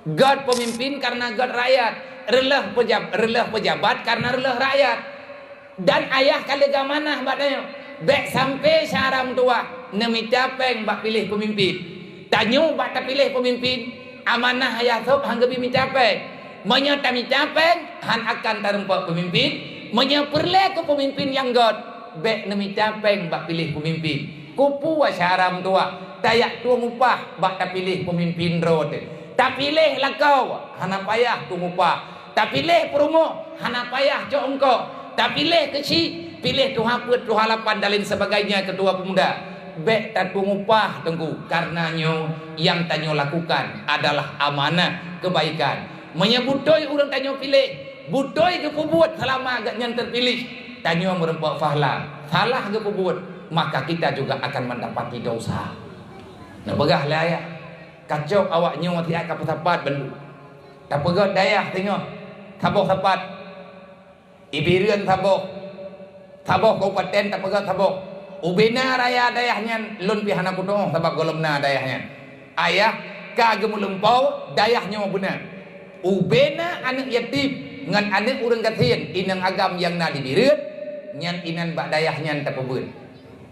God pemimpin karena God rakyat. Relah pejabat karena relah rakyat. Dan ayah kalaga manah baknya. Bek sampai syaram tua. Nemita peng bak pilih pemimpin. Tanyo bak tak pilih pemimpin. Amanah ayah sob hangga minta peng. Menyata minta peng. Han akan tarempak pemimpin. Menyeperle ke pemimpin yang God. Bek nemita peng bak pilih pemimpin. Kupu syaram tua. Tayak tuang upah bak tak pilih pemimpin road. Tak pilih lah kau, hana payah tu upah. Tak pilih promo, hana payah cok engkau. Tak pilih kecil, pilih tu haput, tu halapan dan lain sebagainya ketua pemuda. Bek tak tu upah tengku. Karenanya yang tanyo lakukan adalah amanah kebaikan. Menyebutoi orang tanyo pilih, butoi ke pembuat selama agak yang terpilih. Tanyo merempak fahla, salah ke pembuat, maka kita juga akan mendapati dosa. Nak pegah lah ayah. Kacau awak nyawa tiap kapal sapat bendu. Tak pegah dayah tengok. Taboh sapat. Ibirian taboh. Taboh kabupaten tak pegah taboh. Ubena raya dayahnya lun pihana kutong sebab golomna dayahnya. Ayah kagem lempau dayahnya benar. Ubena anak yatim ngan anak urang katin inang agam yang na dibirian nyan inan bak dayahnya tak pebun.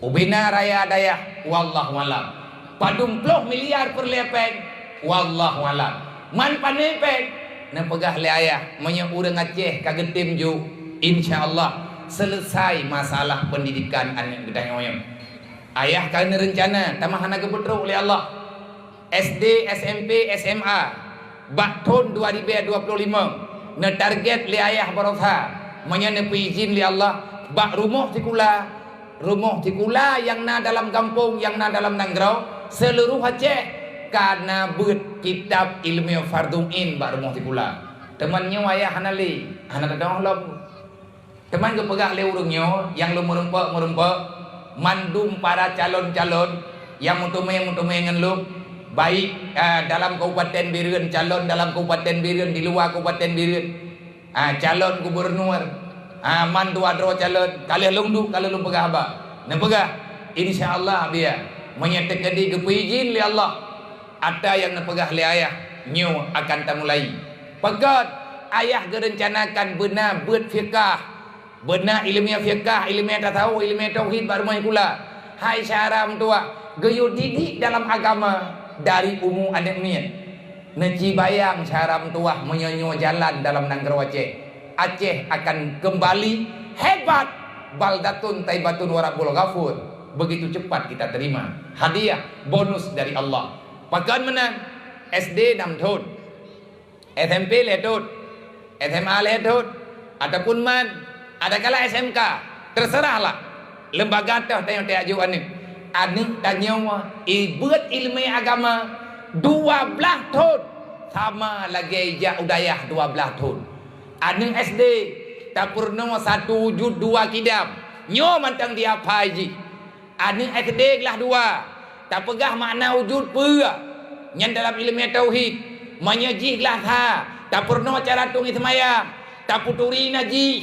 Ubena raya dayah wallahu alam. Padum 20 miliar per lepeng. Wallahu alam. Man panepeng. Na pegah le ayah. Manya urang Aceh kagetim ju. InsyaAllah selesai masalah pendidikan anak gedang. Ayah kan rencana tamahana kebetruk oleh Allah. SD, SMP, SMA. Bak tahun 2025. Na target le ayah berusaha. Manya nepi izin le Allah. Bak rumah tikula. Rumah tikula yang na dalam kampung, yang na dalam Nangrau. Seluruh Aceh karena buat kitab ilmu fardu'in bak rumah tikula. Temannya ayah hanali, hana dadang lom. Teman ke pegah le urungnya yang lu merempak mandum para calon-calon yang mutume ngan lu baik dalam Kabupaten Biriun, calon dalam Kabupaten Biriun, di luar Kabupaten Biriun. Calon gubernur, mandu adro calon, kalian lungdu kalau lu pegah apa? Nah pegah insyaallah biar menyatakan di kepujian li Allah. Ada yang nepegah li ayah nyu akan tamulai. Pegat ayah gerencanakan benar buat fiqah, benar ilmiah fiqah, ilmiah tasawuf, ilmiah tauhid baru mai kula. Hai syaram tua, geyo didik dalam agama dari umum anak niat. Neci bayang syaram tua menyanyo jalan dalam Nanggro Aceh. Aceh akan kembali hebat. Baldatun taibatun warabul ghafur. Begitu cepat kita terima hadiah bonus dari Allah. Pakan menang SD 6 tahun, SMP 5 tahun, SMA 5 tahun, ataupun man ada kala SMK, terserahlah lembaga teh tanya ajuan ni. Anik tanya buat ilmu agama 12 tahun sama lagi ja udayah 12 tahun. Anik SD tak purno 1 wujud 2 kidam nyo mantang dia apa haji. Anak SD kelas 2 tak pegah makna wujud pura yang dalam ilmu tauhid menyejih kelas ha tak pernah cara tungi semaya tak puturi naji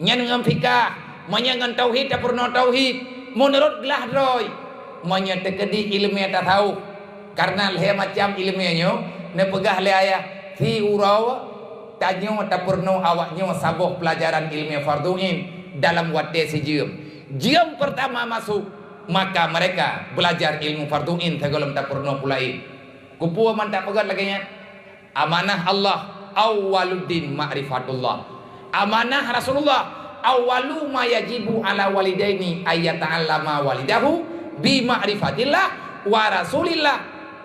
yang dengan fikah menyangan tauhid tak pernah tauhid menurut kelas roy menyetekedi ilmu tasawuf karena leh macam ilmunya ne pegah le ayah si urau tanya tak pernah awaknya sabuh pelajaran ilmu fardu'in dalam wadde sejam. Jam pertama masuk maka mereka belajar ilmu fardu'in tegolom tak pernah pulai. Kupu man tak pegat lagi nya. Amanah Allah awwaluddin ma'rifatullah. Amanah Rasulullah awwalu ma yajibu ala walidaini ayyata'allama walidahu bi ma'rifatillah wa rasulillah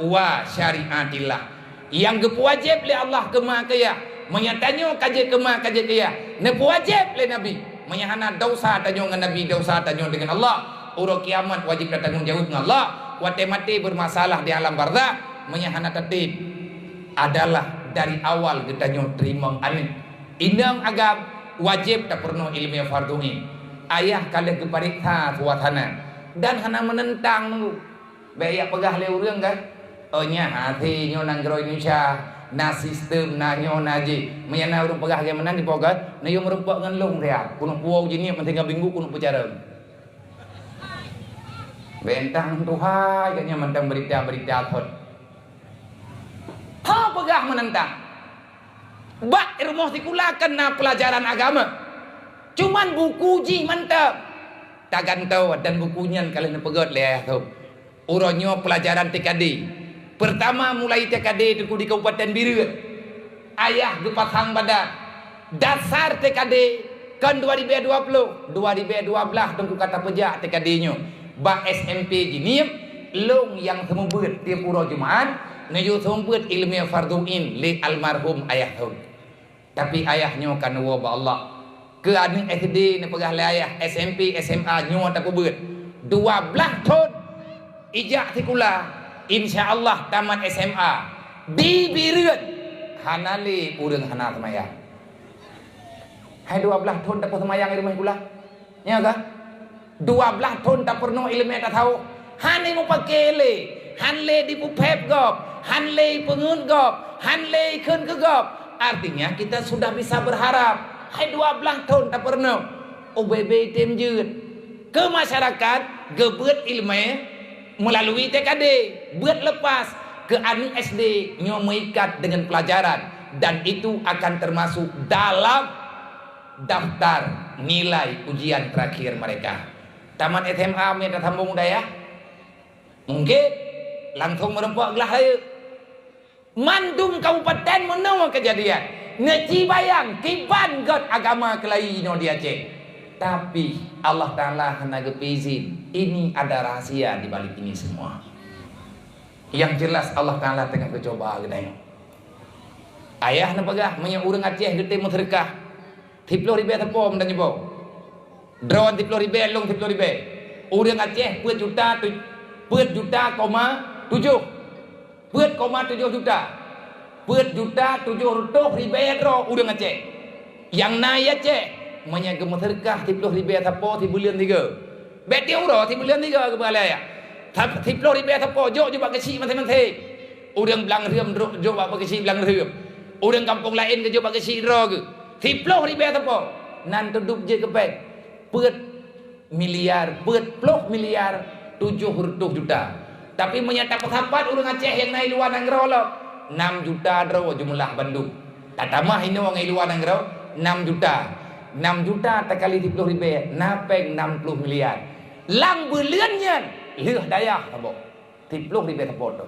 wa syariatillah. Yang wajib le Allah kema kaya menyatanya kaje kema kaje kaya ne wajib le nabi menyahana dosa tanyo dengan nabi dosa tanyo dengan Allah. Urut kiamat wajib bertanggung jawab dengan Allah. Wate mati bermasalah di alam barzakh menyahana tertib adalah dari awal kita nyo terima amin. Indang agam wajib tak perlu ilmu fardu'in. Ayah kalian kepariksa suasana dan hana menentang nu. Baik pegah le urang kan. Nya hati nyo Nanggro Indonesia na sistem na nyo naji menyana urang pegah ge menang dipogat na yo merempak ngan long ria kuno puau jini mentinggal minggu kuno bicara. Bentang Tuhan katanya mentang berita-berita thot. Ha pegah menentang. Bak rumah tikula kena pelajaran agama. Cuman buku ji mantap. Tak gantau dan bukunya kalian pegot le tu. Uronyo pelajaran TKD. Pertama mulai TKD di Kabupaten Birut. Ayah gepasang badan. Dasar TKD kan 2020, 2012 tengku kata pejak TKD-nyo. Bak SMP jinim long yang semubut tiap uro Jumaat neju semubut ilmu farduin li almarhum ayah tu. Tapi ayahnya kan wa ba Allah. Ke aning SD ne pegah le ayah, SMP, SMA nyo tak kubut. 12 tahun ijak tikula. Insya-Allah tamat SMA di Birut. Hanali urang hana semayang. Hai 12 tahun tak pernah semayang di rumah kula. Ya kah? 12 tahun tak pernah ilmu tak tahu. Han mau pakai le. Han le di pupep gop. Han le pengun gop. Han le keun ke gop. Artinya kita sudah bisa berharap. Hai 12 tahun tak pernah. OBB tem jeut. Ke masyarakat gebeut ilmu melalui TKD. Buat lepas ke anu SD nyo mengikat dengan pelajaran dan itu akan termasuk dalam daftar nilai ujian terakhir mereka. Taman SMA mereka sambung daya. Mungkin langsung merempok gelah ayo. Mandum kabupaten menawa kejadian. Ngeci bayang kiban god agama kelai no dia cek. Tapi Allah Ta'ala hendak izin. Ini ada rahasia di balik ini semua. Yang jelas Allah Ta'ala tengah bercoba gedai. Ayah na pegah menyang urang Aceh gede mu sedekah. 30 ribu tepom dan nyebau. Drone 30 ribu long 30 ribu. Urang Aceh puet juta 7. Puet koma 7 juta. Puet juta 700 ribu dro urang Aceh. Yang naik Aceh menyang mu sedekah 30 ribu tepo 3 bulan 3. Bet dia uro 3 bulan 3 ke balai ya. 30 ribu tepo jok jebak kecil masing-masing. Urang belang reum jok bak kecil belang reum. Urang kampung lain ke jok bak kecil ro ke. 30 ribu tepo. Nan tudup je ke bank. Puet miliar 700 juta. Tapi menyatakan sahabat urang Aceh yang naik luar negara lo 6 juta dro jumlah Bandung. Tak tamah ini orang luar negara 6 juta. 6 juta tak kali 30 ribu napeng 60 miliar. Lang bulannya leuh dayah tabo. 30 ribu tabo tu.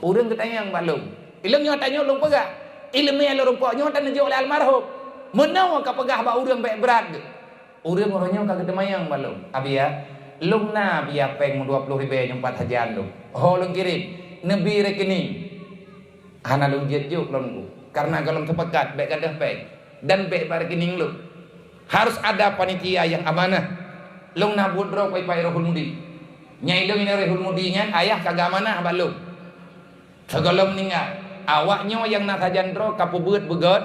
Urang ketanya yang balung. Ilmu tanya long pegah. Ilmu yang rumpok nyo tan nunjuk oleh almarhum. Menawa ka pegah ba urang baik berat. Urang orangnya ka ketemayang balung. Abi ya. Long na biya peng 20 ribu nyempat hajan lu. Ho long kirim. Nebi rekening. Hana long jet juk long. Karena kalau sepakat baik kadah peng dan baik rekening lu. Harus ada panitia yang amanah. Long na budro pai rohul mudi. Nyai long ini rohul mudi nya ayah kagak amanah balung. Segalom ningal. Awaknya yang nak sajandro kapubut begot.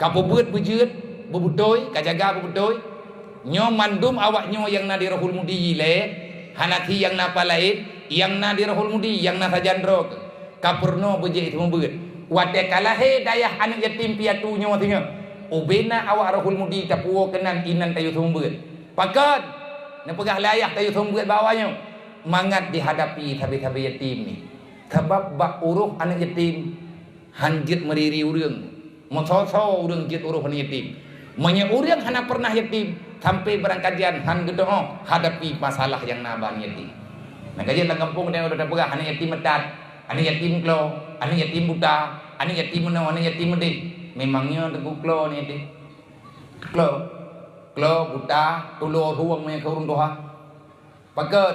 Kapubut bejeut bebutoi kajaga bebutoi. Nyo mandum awaknya yang na di rohul mudi le. Hanati yang na palaid, yang na di rohul mudi, yang na sajandro kapurno beje itu membut. Wate kalahe dayah anak yatim piatu nyo tinga. Ubena awak rohul mudi tapuo kenan inan tayu sumbut. Pakat ne pegah layah tayu sumbut bawahnya. Mangat dihadapi tabi-tabi yatim ni. Sebab bak uruh anak yatim hanjit meriri urang. Mososo urang jit uruh anak yatim. Menya urang hana pernah yatim sampai berangkajian han gedoh hadapi masalah yang naban yatim. Nah kajian lang kampung dia udah pegah anak yatim medat, anak yatim klo, anak yatim buta, anak yatim menaw, anak yatim medit. Memangnya teguh klo ni yatim. Klo buta, tulo ruang me kurung doha. Pakat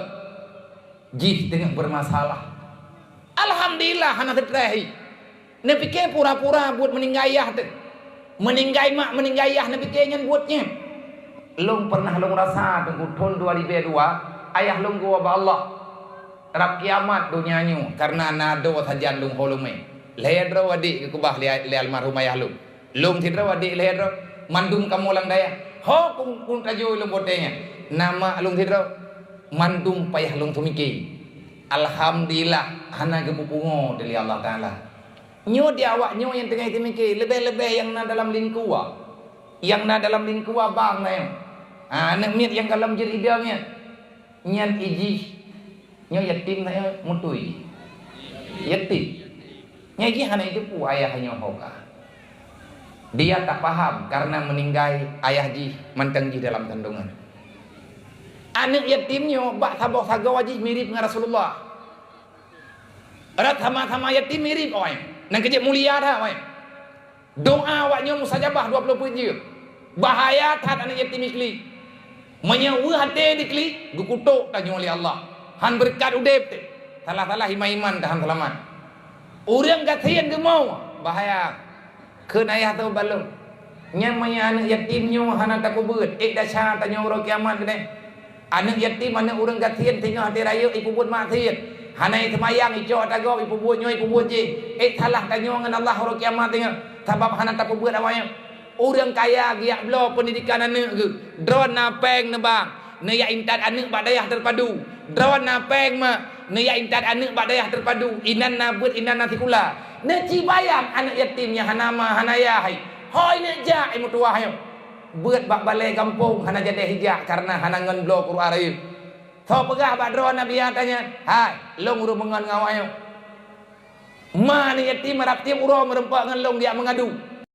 jih tengah bermasalah. Alhamdulillah hana tertrahi. Ne pikir pura-pura buat meninggayah tu. Meninggai mak meninggayah ne pikir nyan buatnya. Long pernah long rasa tengku tahun 2002 ayah long gua ba Allah. Rab kiamat dunianyu karena nado sajan long holume. Lehedro adik ke kubah le almarhum ayah long. Long tidro adik lehedro mandum kamu lang daya. Ho kung tajo long botenya. Nama long tidro mandum payah long tumiki. Alhamdulillah hana gepupungo dari Allah Ta'ala. Nyo dia awak nyo yang tengah timiki lebih-lebih yang na dalam lingkuwa. Yang na dalam lingkuwa bang na yun. Anak miat yang dalam jeridamnya. Nyan iji. Nyo yatim na yun mutui. Yatim. Nyagi hana itu pu ayahnya hoka. Dia tak paham karena meninggal ayah ji mantang ji dalam kandungan. Anak yatimnya bak sabok saga wajib mirip dengan Rasulullah. Rat sama-sama yatim mirip oi. Nang kecil mulia dah oi. Doa awaknya mustajabah 20 puji. Bahaya tat anak yatim ikli. Menyewa hati dikli gukutuk tanya oleh Allah. Han berkat udep te. Salah-salah iman tahan selamat. Orang kasihan ke mau bahaya. Keun ayah tu balung. Nyamanya anak yatimnya hana tak kubut. Dasar tanya orang kiamat kene. Anak yatim anak orang kasihan tinggal hati raya ibu buat maksiat. Hanai semayang ijo tago ibu buat nyoy ibu buat je. Salah tanya dengan Allah orang kiamat tengah. Sebab hana tak kubut awaknya. Orang kaya giak belo pendidikan anak ke. Drone napeng nebang. Neyak intat anak badayah terpadu. Drone napeng mak. Neyak intat anak badayah terpadu. Inan nabut inan natikula. Neci bayang anak yatimnya hanama hanaya hai. Hoi nak jak imu tua hayo. Buat bak balai kampung hana jadi hijak karena hana ngan blo Quran ayu. So pegah bak drone nabi tanya, "Hai, long urung mengan ngawayo." Mana yatim marap tiap urang merempak ngan long dia mengadu.